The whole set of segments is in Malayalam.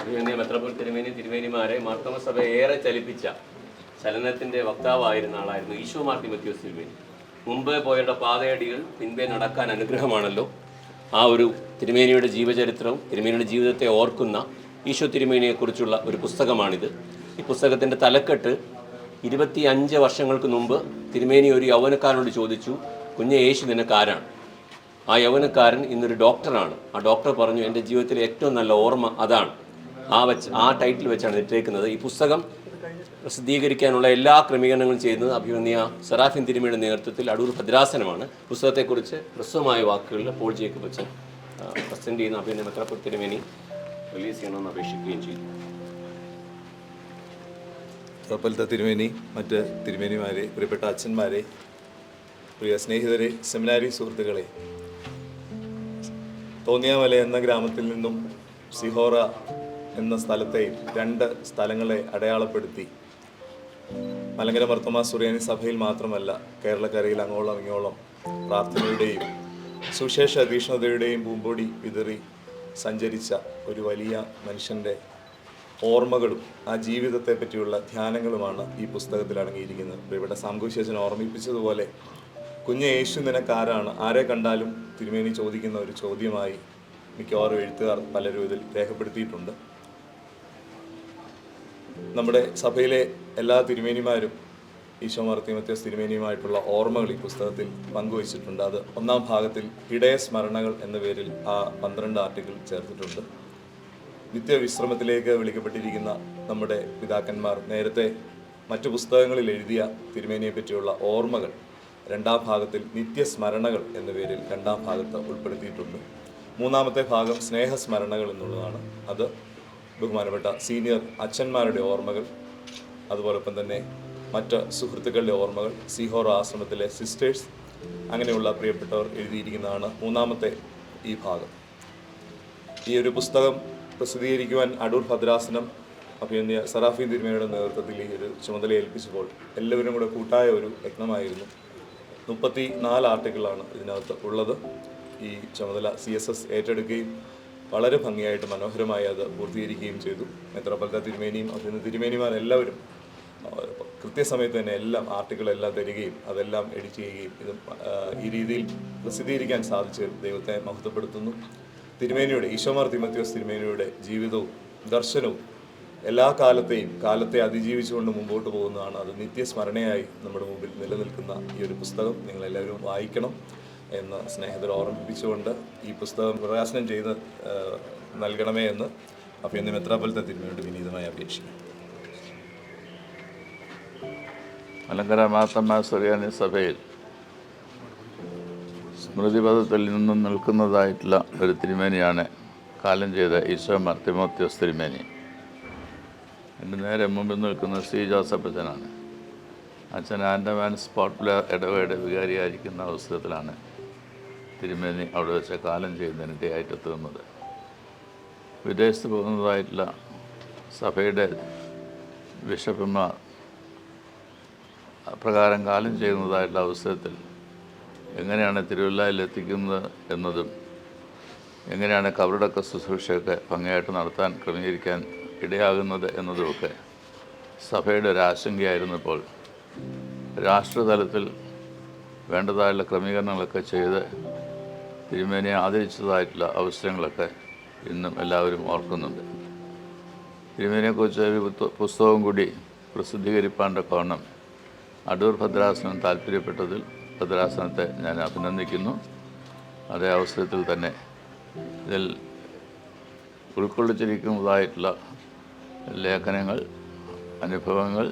മെത്രാപ്പൊലീത്ത തിരുമേനിമാരെ മാർത്തോമ സഭ ഏറെ ചലിപ്പിച്ച ചലനത്തിൻ്റെ വക്താവായിരുന്ന ആളായിരുന്നു ഈശോ മാർ തീമോത്തിയോസ് തിരുമേനി. മുമ്പ് പോയവരുടെ പാതയടികൾ പിൻപേ നടക്കാൻ അനുഗ്രഹമാണല്ലോ. ആ ഒരു തിരുമേനിയുടെ ജീവചരിത്രവും തിരുമേനിയുടെ ജീവിതത്തെ ഓർക്കുന്ന ഈശോ തിരുമേനിയെക്കുറിച്ചുള്ള ഒരു പുസ്തകമാണിത്. ഈ പുസ്തകത്തിൻ്റെ തലക്കെട്ട് 25 വർഷങ്ങൾക്ക് മുമ്പ് തിരുമേനി ഒരു യൗവനക്കാരനോട് ചോദിച്ചു, കുഞ്ഞെ യേശു നിനക്കാരാണ്? ആ യൗവനക്കാരൻ ഇന്നൊരു ഡോക്ടറാണ്. ആ ഡോക്ടർ പറഞ്ഞു, എൻ്റെ ജീവിതത്തിലെ ഏറ്റവും നല്ല ഓർമ്മ അതാണ്. ആ ടൈറ്റിൽ വെച്ചാണ് ഇട്ടേക്കുന്നത്. ഈ പുസ്തകം പ്രസിദ്ധീകരിക്കാനുള്ള എല്ലാ ക്രമീകരണങ്ങളും ചെയ്യുന്നത് അഭിമന്യ സെറാഫിൻ തിരുമേനിയുടെ നേതൃത്വത്തിൽ അടൂർ ഭദ്രാസനമാണ്. പുസ്തകത്തെക്കുറിച്ച് ഹ്രസ്വമായ വാക്കുകളിൽ പോൾ ജേക്കബ് അച്ഛൻ പ്രസൻറ്റ് ചെയ്യുന്ന അഭിമന്യ മെത്രാപ്പൊലീത്ത തിരുമേനി റിലീസ് ചെയ്യണമെന്ന് അപേക്ഷിക്കുകയും ചെയ്തു. മെത്രാപ്പൊലീത്ത തിരുമേനി, മറ്റ് തിരുമേനിമാരെ, പ്രിയപ്പെട്ട അച്ഛന്മാരെ, പ്രിയ സ്നേഹിതരെ, സെമിനാരി സുഹൃത്തുക്കളെ, തോന്നിയാമല എന്ന ഗ്രാമത്തിൽ നിന്നും സിഹോറ എന്ന സ്ഥലത്തെ 2 സ്ഥലങ്ങളെ അടയാളപ്പെടുത്തി മലങ്കര മാർത്തോമാ സുറിയാനി സഭയിൽ മാത്രമല്ല കേരളക്കരയിൽ അങ്ങോളം ഇങ്ങോളം പ്രാർത്ഥനയുടെയും സുവിശേഷ തീക്ഷ്ണതയുടെയും പൂമ്പൊടി വിതറി സഞ്ചരിച്ച ഒരു വലിയ മനുഷ്യൻ്റെ ഓർമ്മകളും ആ ജീവിതത്തെ പറ്റിയുള്ള ധ്യാനങ്ങളുമാണ് ഈ പുസ്തകത്തിൽ അടങ്ങിയിരിക്കുന്നത്. പ്രിയപ്പെട്ട സാംകുശേഷൻ ഓർമ്മിപ്പിച്ചതുപോലെ കുഞ്ഞ് യേശു നിനക്കാരാണ്? ആരെ കണ്ടാലും തിരുമേനി ചോദിക്കുന്ന ഒരു ചോദ്യമായി മിക്കവാറും എഴുത്തുകാർ പലരും ഇതിൽ രേഖപ്പെടുത്തിയിട്ടുണ്ട്. നമ്മുടെ സഭയിലെ എല്ലാ തിരുമേനിമാരും ഈശോ മാർ തീമോത്തിയോസ് തിരുമേനിയുമായിട്ടുള്ള ഓർമ്മകൾ ഈ പുസ്തകത്തിൽ പങ്കുവച്ചിട്ടുണ്ട്. അത് 1-ാം ഭാഗത്തിൽ ഇടയസ്മരണകൾ എന്ന പേരിൽ ആ 12 ആർട്ടിക്കിൾ ചേർത്തിട്ടുണ്ട്. നിത്യവിശ്രമത്തിലേക്ക് വിളിക്കപ്പെട്ടിരിക്കുന്ന നമ്മുടെ പിതാക്കന്മാർ നേരത്തെ മറ്റു പുസ്തകങ്ങളിൽ എഴുതിയ തിരുമേനിയെ പറ്റിയുള്ള ഓർമ്മകൾ 2-ാം ഭാഗത്തിൽ നിത്യസ്മരണകൾ എന്ന പേരിൽ 2-ാം ഭാഗത്ത് ഉൾപ്പെടുത്തിയിട്ടുണ്ട്. 3-ാമത്തെ ഭാഗം സ്നേഹസ്മരണകൾ എന്നുള്ളതാണ്. അത് ബഹുമാനപ്പെട്ട സീനിയർ അച്ഛന്മാരുടെ ഓർമ്മകൾ, അതുപോലൊപ്പം തന്നെ മറ്റ് സുഹൃത്തുക്കളുടെ ഓർമ്മകൾ, സിഹോറ ആശ്രമത്തിലെ സിസ്റ്റേഴ്സ്, അങ്ങനെയുള്ള പ്രിയപ്പെട്ടവർ എഴുതിയിരിക്കുന്നതാണ് 3-ാമത്തെ ഈ ഭാഗം. ഈ ഒരു പുസ്തകം പ്രസിദ്ധീകരിക്കുവാൻ അടൂർ ഭദ്രാസനം അഭിമന്യ സെറാഫിൻ തിരുമേനിയുടെ നേതൃത്വത്തിൽ ഈ ഒരു ചുമതല ഏൽപ്പിച്ചപ്പോൾ എല്ലാവരും കൂടെ കൂട്ടായ ഒരു യജ്ഞമായിരുന്നു. 34 ആർട്ടിക്കിളാണ് ഇതിനകത്ത് ഉള്ളത്. ഈ ചുമതല CSS ഏറ്റെടുക്കുകയും വളരെ ഭംഗിയായിട്ട് മനോഹരമായി അത് പൂർത്തീകരിക്കുകയും ചെയ്തു. മെത്രാപ്പൊലീത്ത തിരുമേനിയും അഭിമന്യ തിരുമേനിമാരെല്ലാവരും കൃത്യസമയത്ത് തന്നെ ആർട്ടിക്കിളെല്ലാം തരികയും അതെല്ലാം എഡിറ്റ് ചെയ്യുകയും ഈ രീതിയിൽ പ്രസിദ്ധീകരിക്കാൻ സാധിച്ച് ദൈവത്തെ മഹത്വപ്പെടുത്തുന്നു. തിരുമേനിയുടെ ഈശോ മാർ തീമോത്തിയോസ് തിരുമേനിയുടെ ജീവിതവും ദർശനവും എല്ലാ കാലത്തെ അതിജീവിച്ചുകൊണ്ട് മുമ്പോട്ട് പോകുന്നതാണ്. അത് നിത്യസ്മരണയായി നമ്മുടെ മുമ്പിൽ നിലനിൽക്കുന്ന ഈ ഒരു പുസ്തകം നിങ്ങളെല്ലാവരും വായിക്കണം എന്ന് സ്നേഹിതരെ ഓർമ്മിപ്പിച്ചുകൊണ്ട് ഈ പുസ്തകം പ്രകാശനം ചെയ്ത് നൽകണമേ എന്ന് അഭിമന്യ മെത്രാപ്പൊലീത്ത തിരുമേനിയോട് വിനീതമായി അപേക്ഷിക്കുന്നു. മലങ്കര മാർത്തോമാ സുറിയാനി സഭയിൽ സ്മൃതിപഥത്തിൽ നിന്നും നിൽക്കുന്നതായിട്ടുള്ള ഒരു തിരുമേനിയാണ് കാലം ചെയ്ത ഈശോ മാർ തീമോത്തിയോസ് തിരുമേനി. എൻ്റെ നേരെ മുമ്പിൽ നിൽക്കുന്ന C. ജോസഫ് അച്ഛനാണ്. അച്ഛൻ ആൻഡമാൻസ് പോർട്ടുലർ ഇടവകയുടെ വികാരിയായിരിക്കുന്ന അവസരത്തിലാണ് തിരുമേനി അവിടെ വെച്ച് കാലം ചെയ്യുന്നതിനിടയായിട്ട് എത്തുന്നത്. വിദേശത്ത് പോകുന്നതായിട്ടുള്ള സഭയുടെ ബിഷപ്പുമാർ പ്രകാരം കാലം ചെയ്യുന്നതായിട്ടുള്ള അവസരത്തിൽ എങ്ങനെയാണ് തിരുവല്ലയിൽ എത്തിക്കുന്നത് എന്നതും എങ്ങനെയാണ് കബറടക്ക ശുശ്രൂഷയൊക്കെ ഭംഗിയായിട്ട് നടത്താൻ ക്രമീകരിക്കാൻ ഇടയാകുന്നത് എന്നതുമൊക്കെ സഭയുടെ ഒരു ആശങ്കയായിരുന്നപ്പോൾ രാഷ്ട്രതലത്തിൽ വേണ്ടതായുള്ള ക്രമീകരണങ്ങളൊക്കെ ചെയ്ത് തിരുമേനിയെ ആദരിച്ചതായിട്ടുള്ള അവസരങ്ങളൊക്കെ ഇന്നും എല്ലാവരും ഓർക്കുന്നുണ്ട്. തിരുമേനിയെക്കുറിച്ച് ഒരു പുസ്തകം കൂടി പ്രസിദ്ധീകരിപ്പാൻ്റെ കോണം അടൂർ ഭദ്രാസനം താല്പര്യപ്പെട്ടതിൽ ഭദ്രാസനത്തെ ഞാൻ അഭിനന്ദിക്കുന്നു. അതേ അവസരത്തിൽ തന്നെ ഇതിൽ ഉൾക്കൊള്ളിച്ചിരിക്കുന്നതായിട്ടുള്ള ലേഖനങ്ങൾ, അനുഭവങ്ങൾ,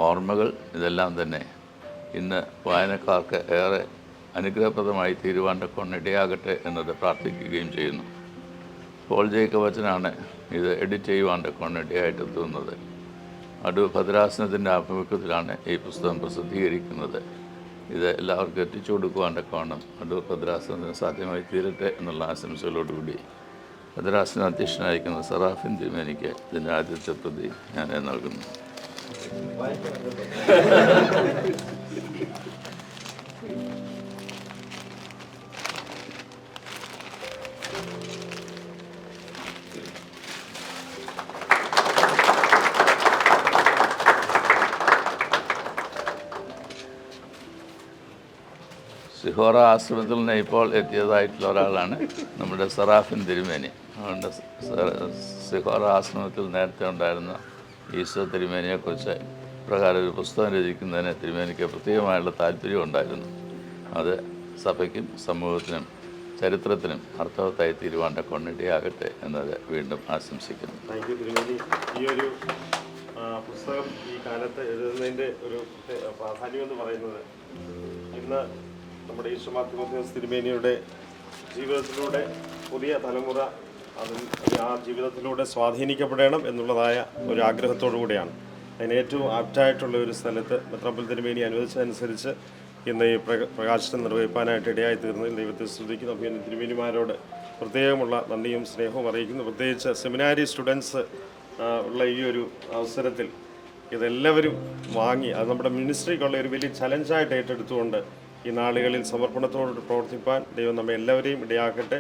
ഓർമ്മകൾ ഇതെല്ലാം തന്നെ ഇന്ന് വായനക്കാർക്ക് ഏറെ അനുഗ്രഹപ്രദമായി തീരുവാൻ്റെ കൊണ്ടിടയാകട്ടെ എന്നത് പ്രാർത്ഥിക്കുകയും ചെയ്യുന്നു. പോൾ ജേക്കബ് അച്ഛനാണ് ഇത് എഡിറ്റ് ചെയ്യുവാൻ്റെ കൊണ്ടിടയായിട്ടെത്തുന്നത്. അടൂർ ഭദ്രാസനത്തിൻ്റെ ആഭിമുഖ്യത്തിലാണ് ഈ പുസ്തകം പ്രസിദ്ധീകരിക്കുന്നത്. ഇത് എല്ലാവർക്കും എത്തിച്ചു കൊടുക്കുവാൻ്റെ കോണം അടൂർ ഭദ്രാസനത്തിന് സാധ്യമായി തീരട്ടെ എന്നുള്ള ആശംസകളോടുകൂടി ഭദ്രാസന അധ്യക്ഷനായിരിക്കുന്ന സെറാഫിൻ തിരുമേനിക്ക് ഇതിൻ്റെ ആദ്യത്തെ പ്രതി ഞാൻ നൽകുന്നു. സിഹോറ ആശ്രമത്തിൽ നിന്ന് ഇപ്പോൾ എത്തിയതായിട്ടുള്ള ഒരാളാണ് നമ്മുടെ സറാഫിൻ തിരുമേനി. അതുകൊണ്ട് സിഹോറ ആശ്രമത്തിൽ നേരത്തെ ഉണ്ടായിരുന്ന ഈശോ തിരുമേനിയെക്കുറിച്ച് പ്രകാരം ഒരു പുസ്തകം രചിക്കുന്നതിന് തിരുമേനിക്ക് പ്രത്യേകമായുള്ള താല്പര്യം ഉണ്ടായിരുന്നു. അത് സഭയ്ക്കും സമൂഹത്തിനും ചരിത്രത്തിനും അർത്ഥവത്തായി തീരുവാൻ്റെ കൊണ്ടിടയാകട്ടെ എന്നത് വീണ്ടും ആശംസിക്കുന്നു. താങ്ക് യു തിരുമേനി. ഈ ഒരു പുസ്തകം ഈ കാലത്ത് എഴുതുന്നതിൻ്റെ ഒരു പ്രാധാന്യം എന്ന് പറയുന്നത്, ഇന്ന് നമ്മുടെ ഈശോ മാർ തിമോഥെയോസ് തിരുമേനിയുടെ ജീവിതത്തിലൂടെ പുതിയ തലമുറ ആ ജീവിതത്തിലൂടെ സ്വാധീനിക്കപ്പെടണം എന്നുള്ളതായ ഒരു ആഗ്രഹത്തോടു കൂടിയാണ്. അതിന് ഏറ്റവും ആപ്റ്റായിട്ടുള്ള ഒരു സ്ഥലത്ത് മെത്രാപ്പൊലീത്ത തിരുമേനി അനുവദിച്ചതനുസരിച്ച് ഇന്ന് ഈ പ്രകാശനം നിർവഹിക്കാനായിട്ട് ഇടയായി തീർന്നതിൽ ദൈവത്തെ സ്തുതിക്കുന്നു. അപ്പോൾ തിരുമേനിമാരോട് പ്രത്യേകമുള്ള നന്ദിയും സ്നേഹവും അറിയിക്കുന്നു. പ്രത്യേകിച്ച് സെമിനാരി സ്റ്റുഡൻസ് ഉള്ള ഈ ഒരു അവസരത്തിൽ ഇതെല്ലാവരും വാങ്ങി അത് നമ്മുടെ മിനിസ്ട്രിക്കുള്ള ഒരു വലിയ ചലഞ്ചായിട്ട് ഏറ്റെടുത്തുകൊണ്ട് ഈ നാളുകളിൽ സമർപ്പണത്തോട് പ്രവർത്തിപ്പാൻ ദൈവം നമ്മെ എല്ലാവരെയും ഇടയാക്കട്ടെ.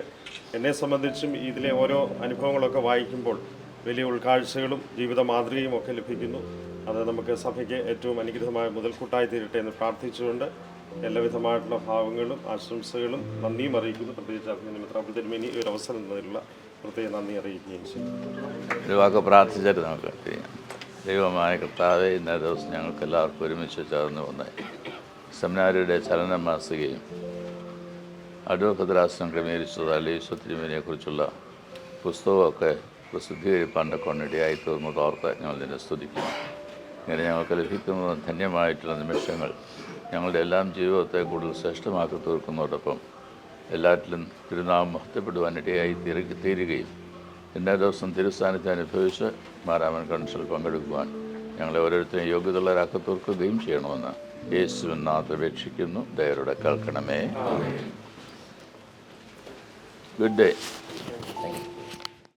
എന്നെ സംബന്ധിച്ചും ഇതിലെ ഓരോ അനുഭവങ്ങളൊക്കെ വായിക്കുമ്പോൾ വലിയ ഉൾക്കാഴ്ചകളും ജീവിത മാതൃകയും ഒക്കെ ലഭിക്കുന്നു. അത് നമുക്ക് സഭയ്ക്ക് ഏറ്റവും അനുഗ്രഹമായ മുതൽക്കൂട്ടായി തീരട്ടെ എന്ന് പ്രാർത്ഥിച്ചുകൊണ്ട് എല്ലാവിധമായിട്ടുള്ള ഭാവങ്ങളും ആശംസകളും നന്ദിയും അറിയിക്കുന്നു. പ്രത്യേകിച്ച് മെത്രാപ്പൊലീത്ത തിരുമേനി ഈ ഒരു അവസരം എന്നതിലുള്ള പ്രത്യേക നന്ദി അറിയിക്കുകയും ചെയ്യും. ഒരു വാക്ക് പ്രാർത്ഥിച്ചിട്ട് നമുക്ക് ചെയ്യാം. ദൈവമായ കർത്താവേ, ഇന്നേ ദിവസം ഞങ്ങൾക്ക് എല്ലാവർക്കും ഒരുമിച്ച് ചേർന്ന് വന്ന് സെമിനാരിയുടെ ചലനം മാസികയും അഡ്വക്കത്തരാശ്രം ക്രമീകരിച്ചത് ഈശോ തിരുമേനിയെക്കുറിച്ചുള്ള പുസ്തകമൊക്കെ പ്രസിദ്ധീകരിപ്പാൻ്റെ കൊണ്ടിടയായി തീർന്നതോർത്ത് ഞങ്ങൾ ഇതിനെ സ്തുതിക്കുന്നു. ഇങ്ങനെ ഞങ്ങൾക്ക് ലഭിക്കുന്ന ധന്യമായിട്ടുള്ള നിമിഷങ്ങൾ ഞങ്ങളുടെ എല്ലാം ജീവിതത്തെ കൂടുതൽ ശ്രേഷ്ഠമാക്കി തീർക്കുന്നതോടൊപ്പം എല്ലാറ്റിലും തിരുനാമം മഹത്വപ്പെടുവാൻ ഇടയായി തീരുകയും ഇന്നേ ദിവസം തിരുസ്ഥാനത്തെ അനുഭവിച്ച് മാരാമൻ കൺവെൻഷനിൽ പങ്കെടുക്കുവാൻ ഞങ്ങളെ ഓരോരുത്തരെയും യോഗ്യതയുള്ളവരാക്കി തീർക്കുകയും ചെയ്യണമെന്ന് യേശുവിൻ നാമത്തിൽ അപേക്ഷിക്കുന്നു. ദയയോടെ കേൾക്കണമേ. Good day.